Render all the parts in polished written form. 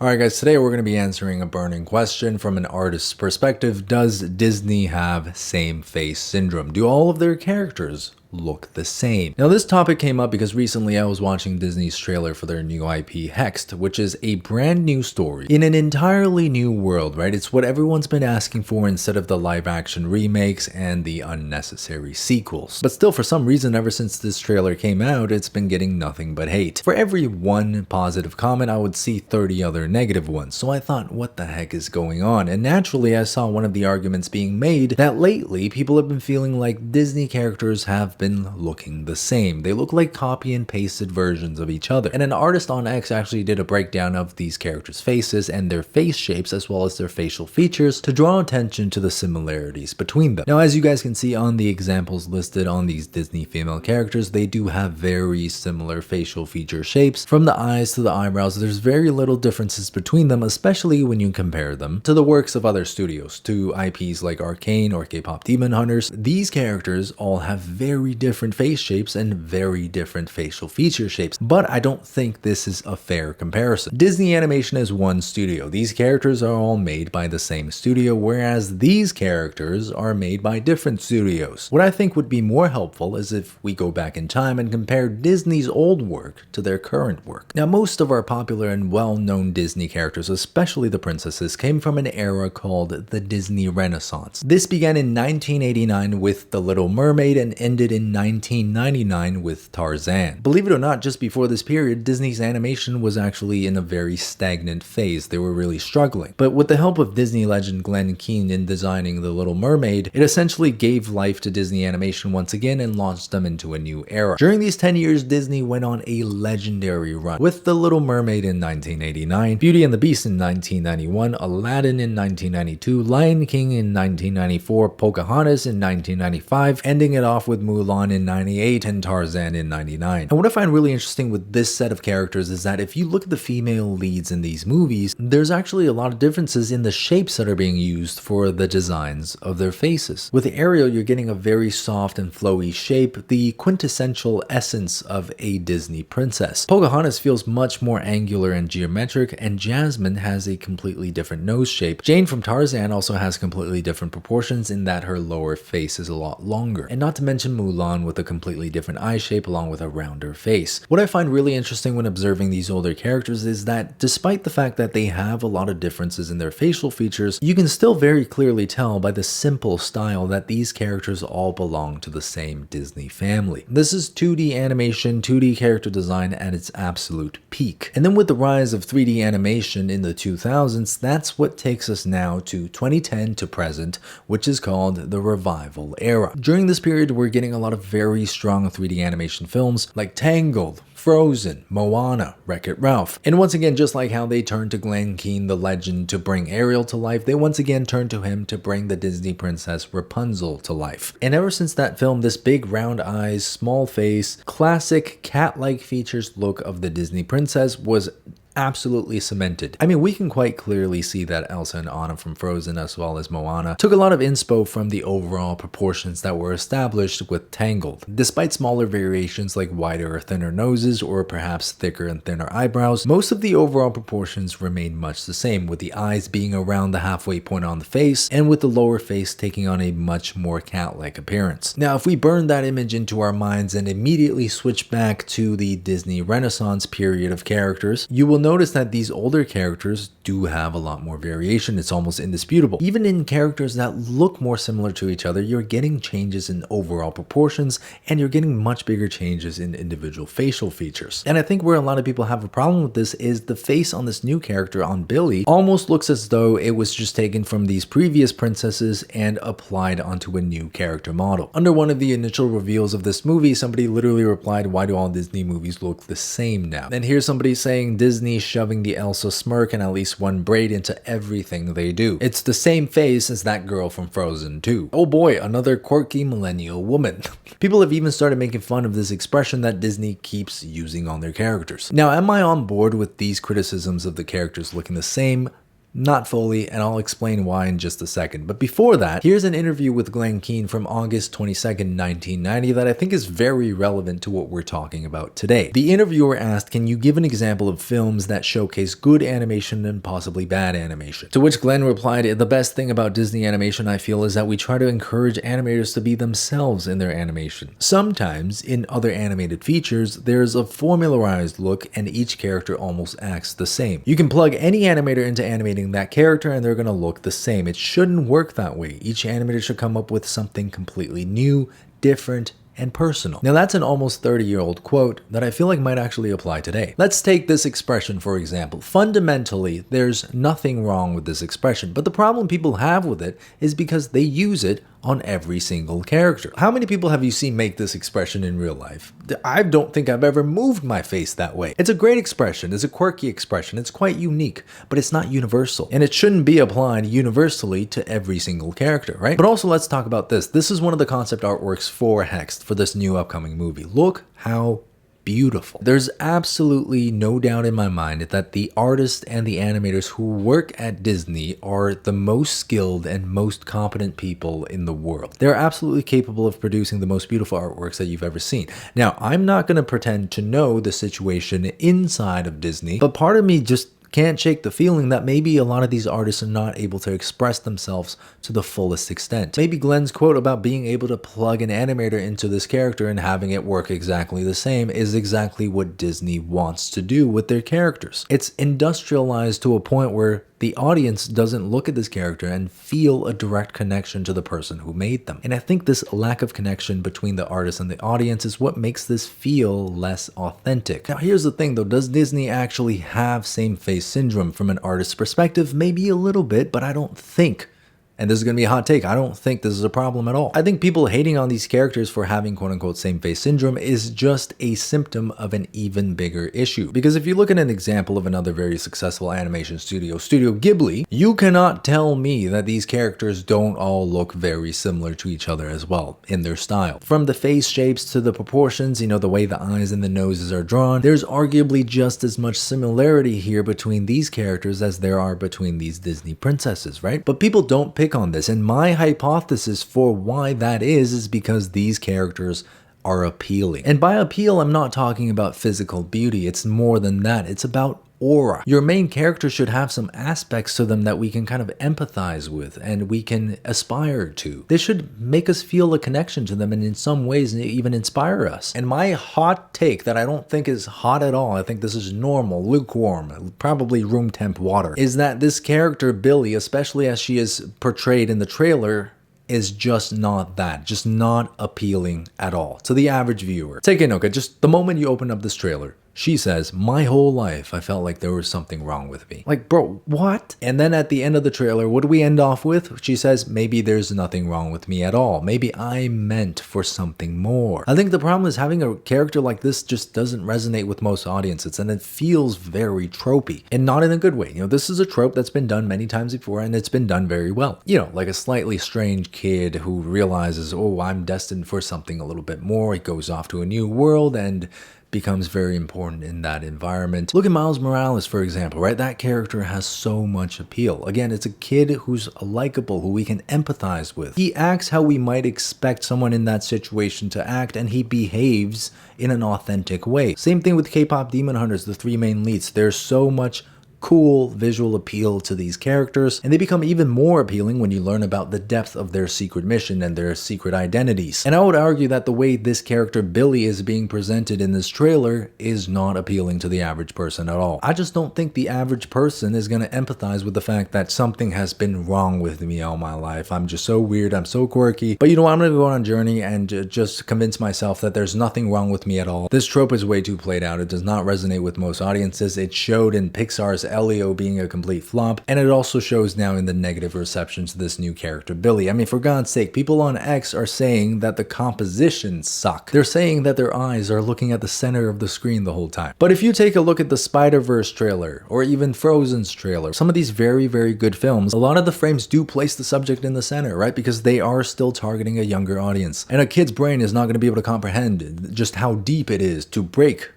Alright guys, today we're going to be answering a burning question from an artist's perspective. Does Disney have same face syndrome? Do all of their characters look the same? Now this topic came up because recently I was watching Disney's trailer for their new IP Hexed, which is a brand new story in an entirely new world, right? It's what everyone's been asking for instead of the live action remakes and the unnecessary sequels. But still, for some reason, ever since this trailer came out, it's been getting nothing but hate. For every one positive comment, I would see 30 other negative ones. So I thought, what the heck is going on? And naturally, I saw one of the arguments being made that lately people have been feeling like Disney characters have been looking the same. They look like copy and pasted versions of each other. And an artist on X actually did a breakdown of these characters' faces and their face shapes as well as their facial features to draw attention to the similarities between them. Now, as you guys can see on the examples listed on these Disney female characters, they do have very similar facial feature shapes. From the eyes to the eyebrows, there's very little differences between them, especially when you compare them to the works of other studios, to IPs like Arcane or K-pop Demon Hunters. These characters all have very different face shapes and very different facial feature shapes, but I don't think this is a fair comparison. Disney Animation is one studio. These characters are all made by the same studio, whereas these characters are made by different studios. What I think would be more helpful is if we go back in time and compare Disney's old work to their current work. Now, most of our popular and well-known Disney characters, especially the princesses, came from an era called the Disney Renaissance. This began in 1989 with The Little Mermaid and ended in 1999 with Tarzan. Believe it or not, just before this period, Disney's animation was actually in a very stagnant phase. They were really struggling. But with the help of Disney legend Glenn Keane in designing The Little Mermaid, it essentially gave life to Disney animation once again and launched them into a new era. During these 10 years, Disney went on a legendary run, with The Little Mermaid in 1989, Beauty and the Beast in 1991, Aladdin in 1992, Lion King in 1994, Pocahontas in 1995, ending it off with Mulan in 98 and Tarzan in 99. And what I find really interesting with this set of characters is that if you look at the female leads in these movies, there's actually a lot of differences in the shapes that are being used for the designs of their faces. With Ariel, you're getting a very soft and flowy shape, the quintessential essence of a Disney princess. Pocahontas feels much more angular and geometric, and Jasmine has a completely different nose shape. Jane from Tarzan also has completely different proportions in that her lower face is a lot longer. And not to mention Mulan with a completely different eye shape along with a rounder face. What I find really interesting when observing these older characters is that despite the fact that they have a lot of differences in their facial features, you can still very clearly tell by the simple style that these characters all belong to the same Disney family. This is 2D animation, 2D character design at its absolute peak. And then with the rise of 3D animation in the 2000s, that's what takes us now to 2010 to present, which is called the Revival Era. During this period, we're getting a lot of very strong 3D animation films like Tangled, Frozen, Moana, Wreck-It Ralph. And once again, just like how they turned to Glenn Keane, the legend, to bring Ariel to life, they once again turned to him to bring the Disney princess Rapunzel to life. And ever since that film, this big round eyes, small face, classic cat-like features look of the Disney princess was absolutely cemented. I mean, we can quite clearly see that Elsa and Anna from Frozen as well as Moana took a lot of inspo from the overall proportions that were established with Tangled. Despite smaller variations like wider or thinner noses or perhaps thicker and thinner eyebrows, most of the overall proportions remain much the same, with the eyes being around the halfway point on the face and with the lower face taking on a much more cat-like appearance. Now, if we burn that image into our minds and immediately switch back to the Disney Renaissance period of characters, you will notice that these older characters do have a lot more variation. It's almost indisputable. Even in characters that look more similar to each other, you're getting changes in overall proportions and you're getting much bigger changes in individual facial features. And I think where a lot of people have a problem with this is the face on this new character on Billy almost looks as though it was just taken from these previous princesses and applied onto a new character model. Under one of the initial reveals of this movie, somebody literally replied, "Why do all Disney movies look the same now?" And here's somebody saying Disney shoving the Elsa smirk and at least one braid into everything they do. It's the same face as that girl from Frozen 2. Oh boy, another quirky millennial woman. People have even started making fun of this expression that Disney keeps using on their characters. Now, am I on board with these criticisms of the characters looking the same? Not fully, and I'll explain why in just a second. But before that, here's an interview with Glenn Keane from August 22nd, 1990 that I think is very relevant to what we're talking about today. The interviewer asked, can you give an example of films that showcase good animation and possibly bad animation? To which Glenn replied, the best thing about Disney animation, I feel, is that we try to encourage animators to be themselves in their animation. Sometimes, in other animated features, there's a formularized look and each character almost acts the same. You can plug any animator into animating that character and they're going to look the same. It shouldn't work that way. Each animator should come up with something completely new, different, and personal. Now that's an almost 30-year-old quote that I feel like might actually apply today. Let's take this expression for example. Fundamentally, there's nothing wrong with this expression, but the problem people have with it is because they use it on every single character. How many people have you seen make this expression in real life? I don't think I've ever moved my face that way. It's a great expression, it's a quirky expression, it's quite unique, but it's not universal. And it shouldn't be applied universally to every single character, right? But also let's talk about this. This is one of the concept artworks for Hexed for this new upcoming movie. Look how beautiful. There's absolutely no doubt in my mind that the artists and the animators who work at Disney are the most skilled and most competent people in the world. They're absolutely capable of producing the most beautiful artworks that you've ever seen. Now, I'm not going to pretend to know the situation inside of Disney, but part of me just can't shake the feeling that maybe a lot of these artists are not able to express themselves to the fullest extent. Maybe Glenn's quote about being able to plug an animator into this character and having it work exactly the same is exactly what Disney wants to do with their characters. It's industrialized to a point where the audience doesn't look at this character and feel a direct connection to the person who made them. And I think this lack of connection between the artist and the audience is what makes this feel less authentic. Now here's the thing though, does Disney actually have same face syndrome from an artist's perspective? Maybe a little bit, but I don't think, and this is going to be a hot take, I don't think this is a problem at all. I think people hating on these characters for having quote-unquote same-face syndrome is just a symptom of an even bigger issue. Because if you look at an example of another very successful animation studio, Studio Ghibli, you cannot tell me that these characters don't all look very similar to each other as well in their style. From the face shapes to the proportions, you know, the way the eyes and the noses are drawn, there's arguably just as much similarity here between these characters as there are between these Disney princesses, right? But people don't pick on this, and my hypothesis for why that is because these characters are appealing. And by appeal, I'm not talking about physical beauty. It's more than that. It's about aura. Your main character should have some aspects to them that we can kind of empathize with and we can aspire to. They should make us feel a connection to them and in some ways even inspire us. And my hot take that I don't think is hot at all, I think this is normal, lukewarm, probably room temp water, is that this character Billy, especially as she is portrayed in the trailer, is just not that, just not appealing at all to the average viewer. Take a look at just the moment you open up this trailer. She says, my whole life, I felt like there was something wrong with me. Like, bro, what? And then at the end of the trailer, what do we end off with? She says, maybe there's nothing wrong with me at all. Maybe I'm meant for something more. I think the problem is having a character like this just doesn't resonate with most audiences, and it feels very tropey, and not in a good way. You know, this is a trope that's been done many times before, and it's been done very well. You know, like a slightly strange kid who realizes, oh, I'm destined for something a little bit more. He goes off to a new world and becomes very important in that environment. Look at Miles Morales, for example, right? That character has so much appeal. Again, it's a kid who's likable, who we can empathize with. He acts how we might expect someone in that situation to act, and he behaves in an authentic way. Same thing with K-pop Demon Hunters, the three main leads. There's so much cool visual appeal to these characters, and they become even more appealing when you learn about the depth of their secret mission and their secret identities. And I would argue that the way this character Billy is being presented in this trailer is not appealing to the average person at all. I just don't think the average person is going to empathize with the fact that something has been wrong with me all my life. I'm just so weird, I'm so quirky, but you know what, I'm going to go on a journey and just convince myself that there's nothing wrong with me at all. This trope is way too played out. It does not resonate with most audiences. It showed in Pixar's Elio being a complete flop, and it also shows now in the negative reception to this new character Billy. I mean, for God's sake, people on X are saying that the compositions suck. They're saying that their eyes are looking at the center of the screen the whole time. But if you take a look at the Spider-Verse trailer, or even Frozen's trailer, some of these very, very good films, a lot of the frames do place the subject in the center, right? Because they are still targeting a younger audience. And a kid's brain is not going to be able to comprehend just how deep it is to break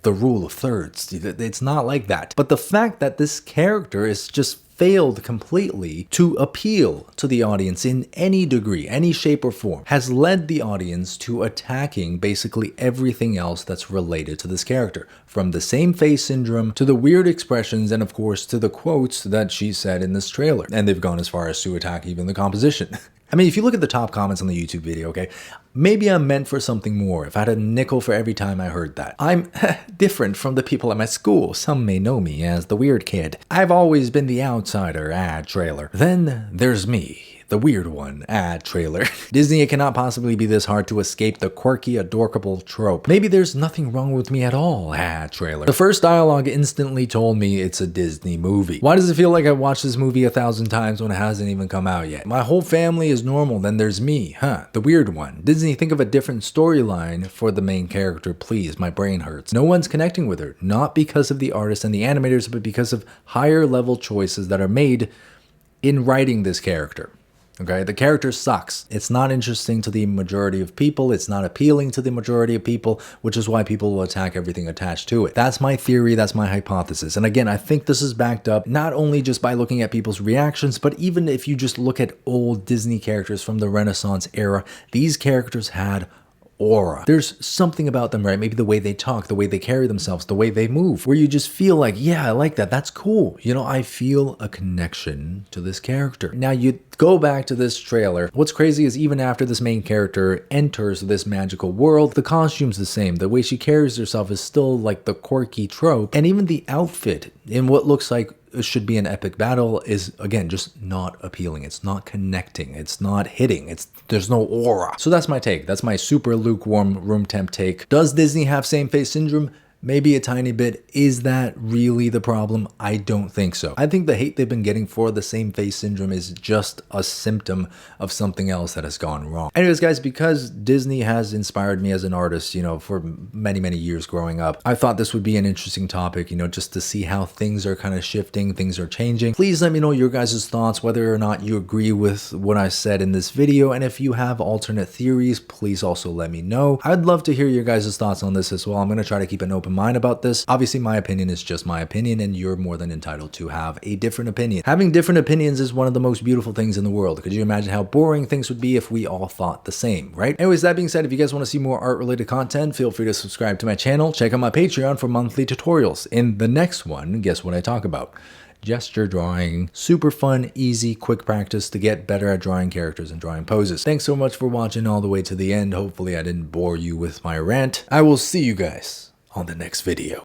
the rule of thirds. It's not like that. But the fact that this character is just failed completely to appeal to the audience in any degree, any shape or form, has led the audience to attacking basically everything else that's related to this character, from the same face syndrome to the weird expressions and of course to the quotes that she said in this trailer. And they've gone as far as to attack even the composition. I mean, if you look at the top comments on the YouTube video, okay, maybe I'm meant for something more if I had a nickel for every time I heard that. I'm different from the people at my school. Some may know me as the weird kid. I've always been the outsider, ad trailer. Then there's me, the weird one, ad trailer. Disney, it cannot possibly be this hard to escape the quirky, adorable trope. Maybe there's nothing wrong with me at all, ad trailer. The first dialogue instantly told me it's a Disney movie. Why does it feel like I've watched this movie 1,000 times when it hasn't even come out yet? My whole family is normal, then there's me, the weird one. Disney, think of a different storyline for the main character, please. My brain hurts. No one's connecting with her, not because of the artists and the animators, but because of higher level choices that are made in writing this character. Okay, the character sucks. It's not interesting to the majority of people. It's not appealing to the majority of people, which is why people will attack everything attached to it. That's my theory. That's my hypothesis. And again, I think this is backed up not only just by looking at people's reactions, but even if you just look at old Disney characters from the Renaissance era, these characters had aura. There's something about them, right? Maybe the way they talk, the way they carry themselves, the way they move, where you just feel like, yeah, I like that. That's cool. You know, I feel a connection to this character. Now you go back to this trailer. What's crazy is even after this main character enters this magical world, the costume's the same. The way she carries herself is still like the quirky trope. And even the outfit in what looks like should be an epic battle is, again, just not appealing. It's not connecting. It's not hitting. There's no aura. So that's my take. That's my super lukewarm room temp take. Does Disney have same face syndrome? Maybe a tiny bit. Is that really the problem? I don't think so. I think the hate they've been getting for the same face syndrome is just a symptom of something else that has gone wrong. Anyways, guys, because Disney has inspired me as an artist, you know, for many, many years growing up, I thought this would be an interesting topic, you know, just to see how things are kind of shifting, things are changing. Please let me know your guys' thoughts, whether or not you agree with what I said in this video. And if you have alternate theories, please also let me know. I'd love to hear your guys' thoughts on this as well. I'm going to try to keep an open mind about this. Obviously, my opinion is just my opinion, and you're more than entitled to have a different opinion. Having different opinions is one of the most beautiful things in the world. Could you imagine how boring things would be if we all thought the same, right? Anyways, that being said, if you guys want to see more art-related content, feel free to subscribe to my channel. Check out my Patreon for monthly tutorials. In the next one, guess what I talk about? Gesture drawing. Super fun, easy, quick practice to get better at drawing characters and drawing poses. Thanks so much for watching all the way to the end. Hopefully I didn't bore you with my rant. I will see you guys on the next video.